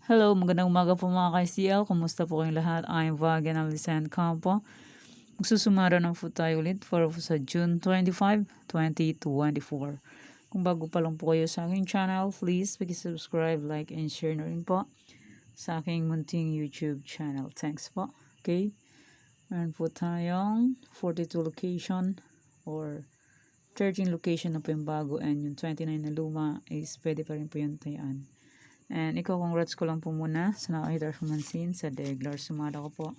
Hello, magandang umaga po mga ka-STL. Kumusta po kayong lahat? I'm Vagan Alisan Campo. Magsusumara na po tayo ulit for sa June 25, 2024. Kung bago pa lang po kayo sa aking channel, please subscribe, like, and share na rin po sa aking munting YouTube channel. Thanks po. Okay? Meron po tayong 42 location or 13 location na po yung bago and yung 29 na luma is pwede pa rin po yung tayaan. And ikaw, congrats ko lang po muna sa nakakita sa mansin sa Deglar Sumada ko po.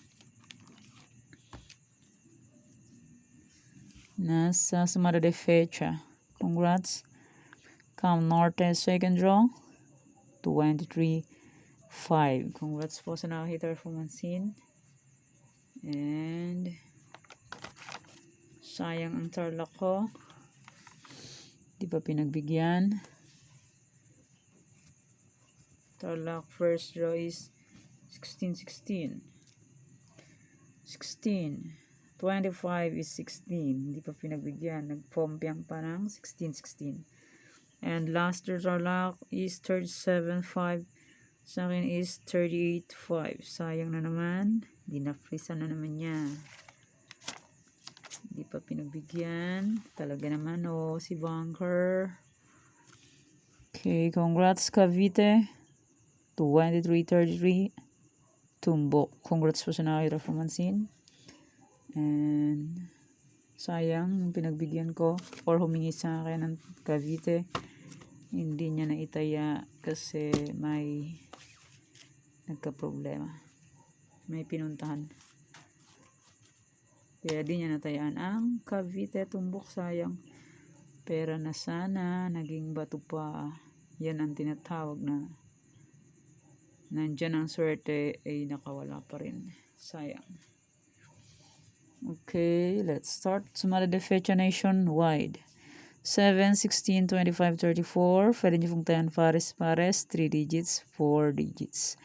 Nasa Sumada de Fecha. Congrats. Cam Norte second draw. 23-5. Congrats po sa nakakita sa mansin. And sayang ang tarlac ko. Di pa pinagbigyan. Tarlac first draw is 16-16. 25 is 16. Hindi pa pinagbigyan. Nagpompiang pa ng 16-16. And last Tarlac is 37-5. Sa akin is 38-5. Sayang na naman. Hindi na-freeza na naman niya. Hindi pa pinagbigyan. Talaga naman si Bunker. Okay, congrats Cavite. 23-33. Tumbok. Congrats po sa nakakita po mansin. And sayang yung pinagbigyan ko or humingi sa akin ng Cavite. Hindi niya naitaya kasi may nagka-problema. May pinuntahan. Kaya di niya natayaan ang Cavite. Tumbok, sayang. Pera na sana. Naging bato pa. Yan ang tinatawag na nandyan ang swerte ay nakawala pa rin. Sayang. Okay, let's start. Sumada de Fecha nationwide. 7, 16, 25, 34. Pwede nyo pong tayan pares-pares. 3 digits, 4 digits.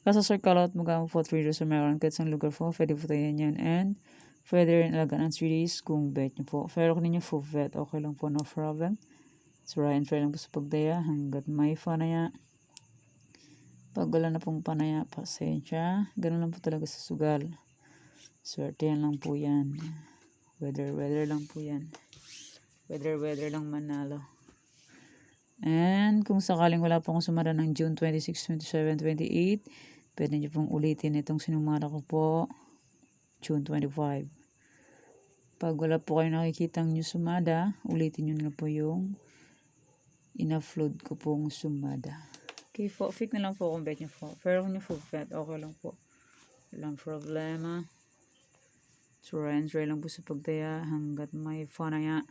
Kaso circle out mo gamang po 3 sa meron kahit sa lugar po. Pwede po tayan yan. And pwede rin alagaan ang 3 days kung bet nyo po. Pero kung ninyo full bet, okay lang po, no problem. So, Ryan, try lang po sa pagdaya hanggat may fanaya. Pag wala na pong panaya, pasensya. Ganun lang po talaga sa sugal. Swerte yan lang po yan. Weather lang po yan. Weather lang manalo. And kung sakaling wala po akong sumara ng June 26, 27, 28, pwede nyo pong ulitin itong sinumara ko po. June 25. Pag wala po kayo nakikitang nyo sumada, ulitin nyo na po yung ina-upload ko pong sumada. Okay po, fake na lang po kung bet nyo po. Pero kung nyo full bet, okay lang po. Walang problema. Try lang po sa pagtaya hanggat may panaya.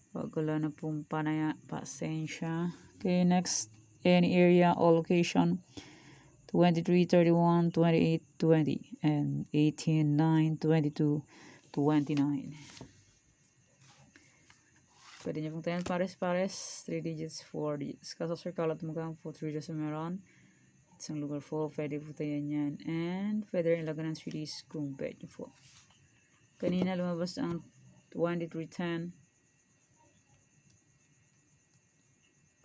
Pag wala na pong panaya, pasensya. Okay, next. Any area or location. 23, 31, 28, 20. And 18, 9, 22, 29. Pwede nyo pong tayan pares-pares. 3 digits, 4 digits. Kaso circle at mukhang po 3 digits meron. Isang lugar po. Pwede po tayan yan. And pwede rin ilagan ng series kung bet nyo po. Kanina lumabas ang 2310.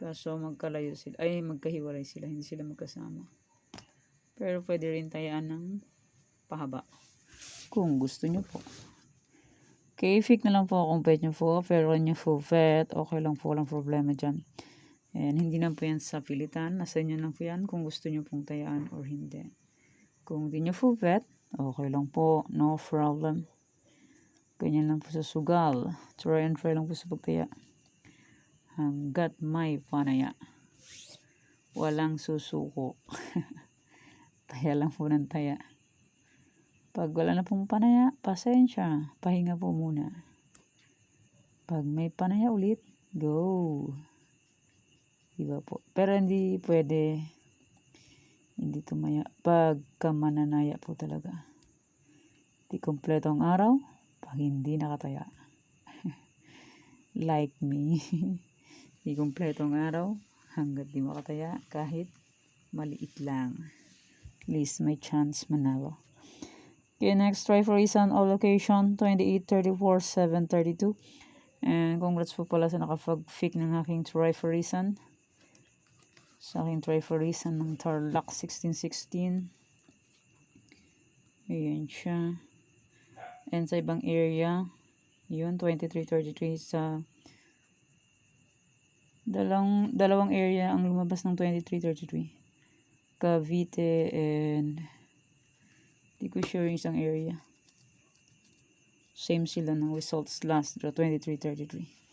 Kaso magkalayo sila. Ay, magkahiwalay sila. Hindi sila magkasama. Pero pwede rin tayaan ng pahaba. Kung gusto nyo po. Okay, fake na lang po kung bet nyo po. Pero kung nyo full bet, okay lang po. Walang problema dyan. And hindi na po yan sa pilitan. Nasa inyo lang po yan kung gusto nyo pong tayaan or hindi. Kung hindi nyo full bet, okay lang po. No problem. Ganyan lang po sa sugal. Try lang po sa pagtaya. Hanggat may panaya. Walang susuko. Taya lang po ng taya. Pag wala na pong panaya, pasensya. Pahinga po muna. Pag may panaya ulit, go. Diba po? Pero hindi pwede. Hindi tumaya. Pagka mananaya po talaga. Di kompleto ang araw. Pag hindi nakataya. Like me. Di kompleto ang araw. Hanggat di makataya. Kahit maliit lang. At least may chance manalo. Okay, next try for reason all location 28, 34, 7, 32. And congrats po pala sa nakapag-fake ng aking try for reason. Sa aking triforisan ng Tarlac 1616. Ayan siya. And sa ibang area, yun, 2333 sa dalawang area ang lumabas ng 2333. Cavite and di ko sure yung isang area. Same sila ng results last draw, 2333.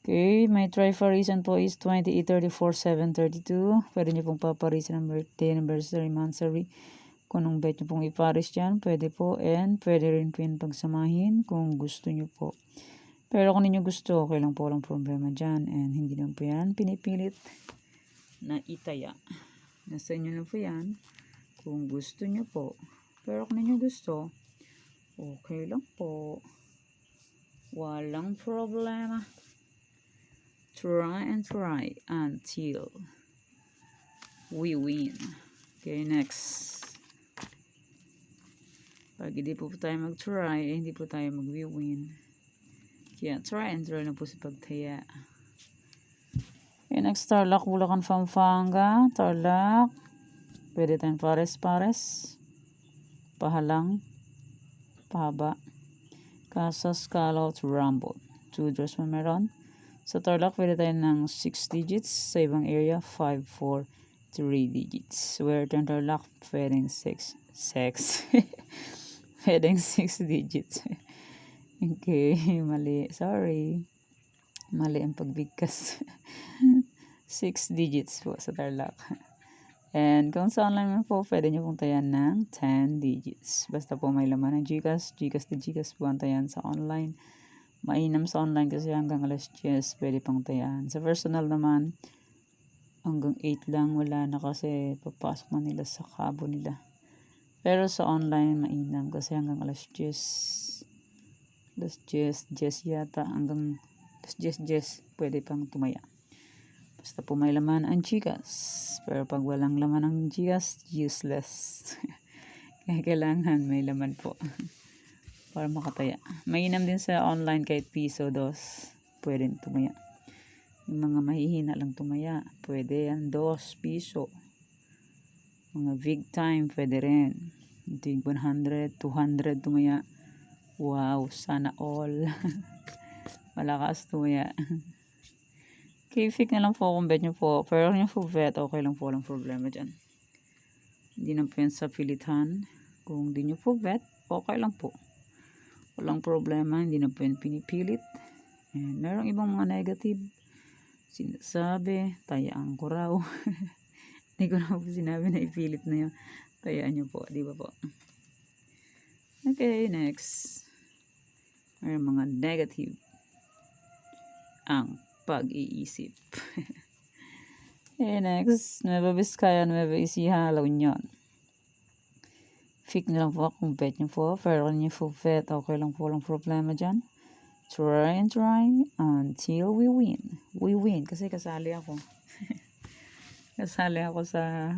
Okay, my trifarisan po is 2834-732. Pwede nyo pong paparisan ng birthday, anniversary, monthsary. Kung anong bet nyo pong iparis dyan, pwede po. And pwede rin po yun pagsamahin kung gusto nyo po. Pero kung ninyo gusto, okay lang po, walang problema dyan. And hindi lang po yan pinipilit na itaya. Nasa inyo na po yan kung gusto nyo po. Pero kung ninyo gusto, okay lang po. Walang problema. Try and try until we win. Okay, next. Pag hindi po tayo mag-try, hindi po tayo mag-win. Kaya try and try na po sa pagtaya. Okay, next, Tarlac, Bulacan, Pampanga. Tarlac. Pwede tayong pares-pares. Pahalang. Pahaba. Casas, Calot, Rumble. 2 draws mo meron. Sa Tarlac, pwede tayo ng 6 digits. Sa ibang area, 5, 4, 3 digits. Where tayong Tarlac, pwedeng 6. Pwedeng 6 digits. Okay, mali. Sorry. Mali ang pagbigkas. 6 digits po sa Tarlac. And kung sa online mo po, pwede nyo pong tayan ng 10 digits. Basta po may laman ng GCash. GCash to GCash po ang tayan sa online. Mainam sa online kasi hanggang alas 10 pwede pang tayan. Sa personal naman, hanggang 8 lang, wala na kasi papasok na nila sa kabo nila. Pero sa online, mainam kasi hanggang alas 10. Alas 10 yata, hanggang alas 10 pwede pang tumaya. Basta po may laman ang GCash. Pero pag walang laman ang GCash, useless. Kaya kailangan may laman po. Para makataya. Mainam din sa online kahit piso, dos. Pwede tumaya. Yung mga mahihina lang tumaya. Pwede yan, 2 piso. Mga big time, pwede rin. Tig 100, 200 tumaya. Wow, sana all. Malakas tumaya. K-Fic na lang po kung bet nyo po. Pero kung nyo po bet, okay lang po, walang problema dyan. Hindi na po yan sa pilitan. Kung di nyo po bet, okay lang po. Walang problema, hindi na po yan pinipilit. And merong ibang mga negative. Sinasabi, tayaan ko raw. Hindi ko na po sinabi na ipilit na yun. Tayaan nyo po, di ba po? Okay, next. Merong mga negative. Ang pag-iisip. Okay, next. Nueva Vizcaya, Nueva Ecija, La Union. Fic na lang po kung bet nyo po. Pero kung nyo po bet, okay lang po, walang problema dyan. Try and try until we win. We win. Kasi kasali ako. Kasali ako sa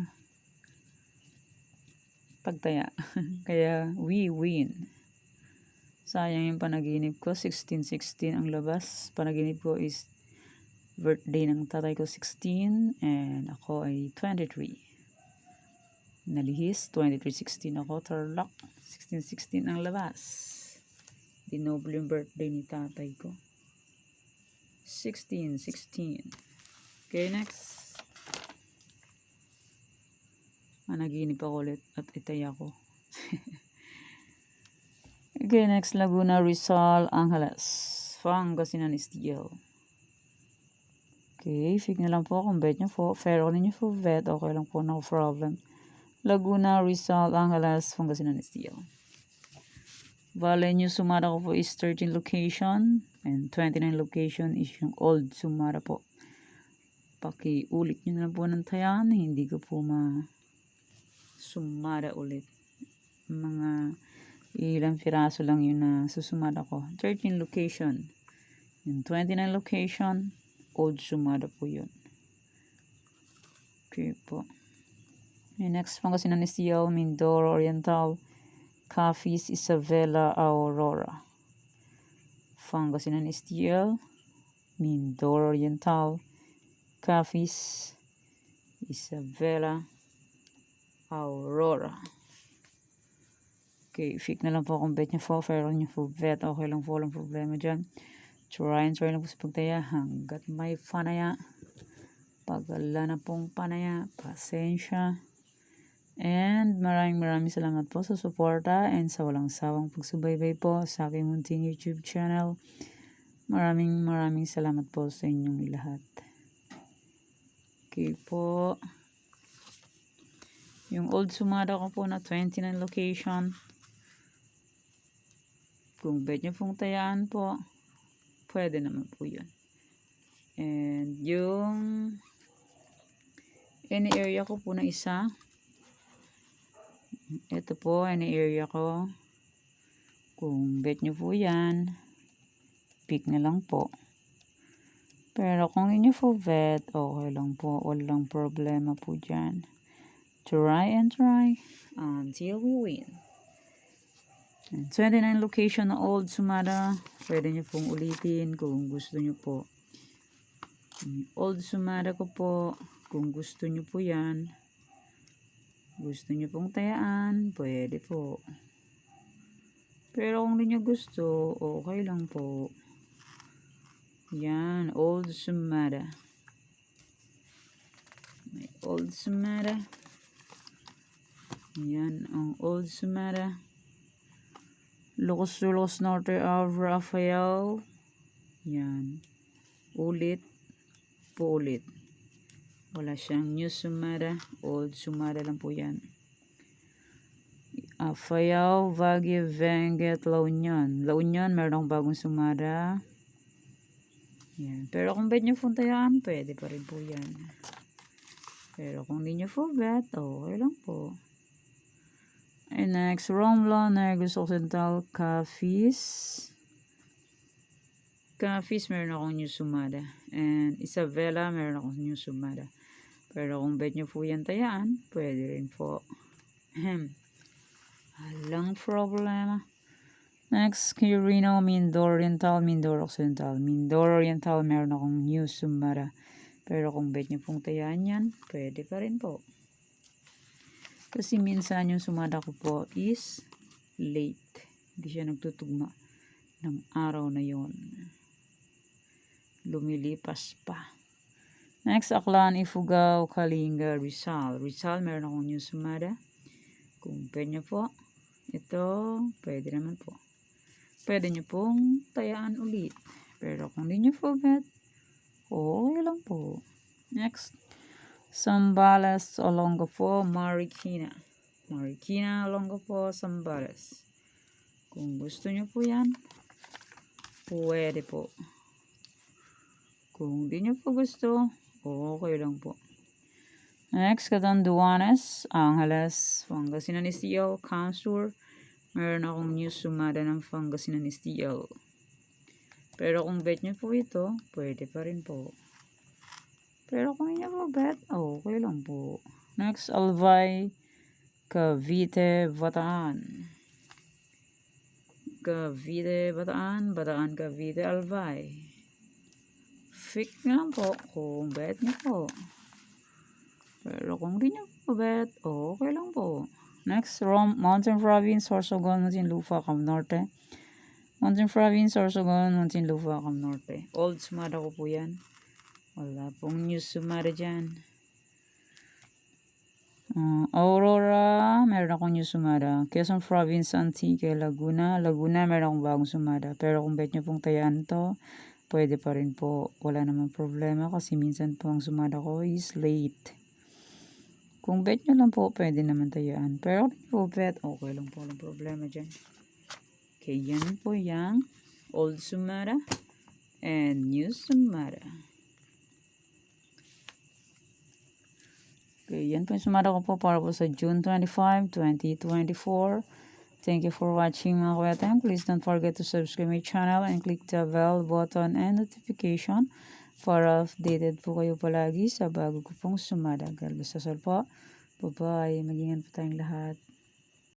pagtaya. Kaya we win. Sayang yung panaginip ko. 16-16 ang labas. Panaginip ko is birthday ng tatay ko 16. And ako ay 23. Nalihis, 23-16 ako, Tarlac, 16-16 ang labas. Dinoble yung birthday ni tatay ko. 16-16. Okay, next. Managinip ako ulit at itaya ko. Okay, next, Laguna, Rizal, Angeles, Pangasinan, Steel. Okay, fig na lang po kung bet nyo po. Pero kung ninyo po bet, okay lang po, no problem. Laguna, Rizal, Angeles, Pangasinan, Steel. Vale New Sumara ko po is 13 location. And 29 location is yung old Sumara po. Pakiulit nyo na po ng tayan. Hindi ko po sumara ulit. Mga ilang piraso lang yun na susumara ko. 13 location. Yung 29 location, old Sumara po yun. Okay po. Okay, next, Pangasinan Steel, Mindoro Oriental, Cafis, Isabela, Aurora. Pangasinan Steel, Mindoro Oriental, Cafis, Isabela, Aurora. Okay, fake na lang po kung bet nyo po. Pero nyo po bet, okay lang po, walang problema dyan. Try lang po sa pagtaya hanggat may panaya. Pag wala na pong panaya, pasensya. And maraming salamat po sa suporta and sa walang sawang pagsubaybay po sa aking munting YouTube channel. Maraming salamat po sa inyong lahat. Okay po. Yung old sumada ko po na 29 location. Kung bet nyo pong tayaan po, pwede naman po yun. And yung any area ko po na isa. Ito po, any area ko. Kung bet nyo po yan, pick na lang po. Pero kung inyo po bet, okay lang po. Walang problema po dyan. Try until we win. And 29 location na old sumada. Pwede nyo pong ulitin kung gusto nyo po. Old sumada ko po, kung gusto nyo po yan. Gusto nyo pong tayaan, pwede po. Pero kung hindi nyo gusto, okay lang po. Yan, old sumada. May old sumada. Yan, ang old sumada. Lucas Norte of Rafael. Yan. Ulit. Ulit. Wala siyang new sumada. Old sumada lang po yan. Fayao, Baguio, Benguet, La Union. La Union, meron akong bagong sumada. Yan. Pero kung bet nyo po tayaan, pwede pa rin po yan. Pero kung hindi nyo po bet, okay lang po. And next, Romblon, Negros Occidental, Cafis. Cafis, meron akong new sumada. And Isabela, meron akong new sumada. Pero kung bet nyo po yan tayaan, pwede rin po. Walang problema. Next, Quirino, Mindoro Oriental, Mindoro Occidental. Mindoro Oriental, meron akong new sumada. Pero kung bet nyo pong tayaan yan, pwede pa rin po. Kasi minsan yung sumada ko po is late. Hindi siya nagtutugma ng araw na yon. Lumilipas pa. Next, Aklan, Ifugao, Kalinga, Rizal. Rizal, meron akong new sumada. Kung pwede nyo po, ito, pwede naman po. Pwede nyo pong tayaan ulit. Pero kung hindi nyo po bet, okay lang po. Next, Zambales, Olongapo, Marikina. Marikina, Olongapo, Zambales. Kung gusto nyo po yan, pwede po. Kung di nyo po gusto, okay lang po. Next, Catanduanes, Angeles, Pangasinan Steel, Camsur. Meron akong new sumada ng Pangasinan Steel. Pero kung bet nyo po ito, pwede pa rin po. Pero kung hindi po bet, okay lang po. Next, Albay, Cavite, Bataan. Cavite, Bataan, Bataan, Cavite, Albay. Fake na lang po kung bet nyo po. Pero kung hindi nyo po bet, okay lang po. Next, Mountain Province, Sorsogon, Muntinlupa, Cam Norte. Mountain Province, Sorsogon, Muntinlupa, Cam Norte. Old sumada ko po yan. Wala pong news sumada dyan. Aurora, meron akong news sumada. Quezon Province, Antique, Laguna. Laguna, meron akong bagong sumada. Pero kung bet nyo pong tayaan to, pwede pa rin po. Wala namang problema kasi minsan po ang sumada ko is late. Kung bet nyo lang po, pwede naman tayaan. Pero kung po bet, okay lang po. Walang problema dyan. Okay, yan po yung old sumada and new sumada. Okay, yan po yung sumada ko po para po sa June 25, 2024. Thank you for watching mga kuya. Please don't forget to subscribe my channel and click the bell button and notification para updated po kayo palagi sa bago ko pong sumada. God bless us all po. Bye-bye. Mag-ingat po tayong lahat.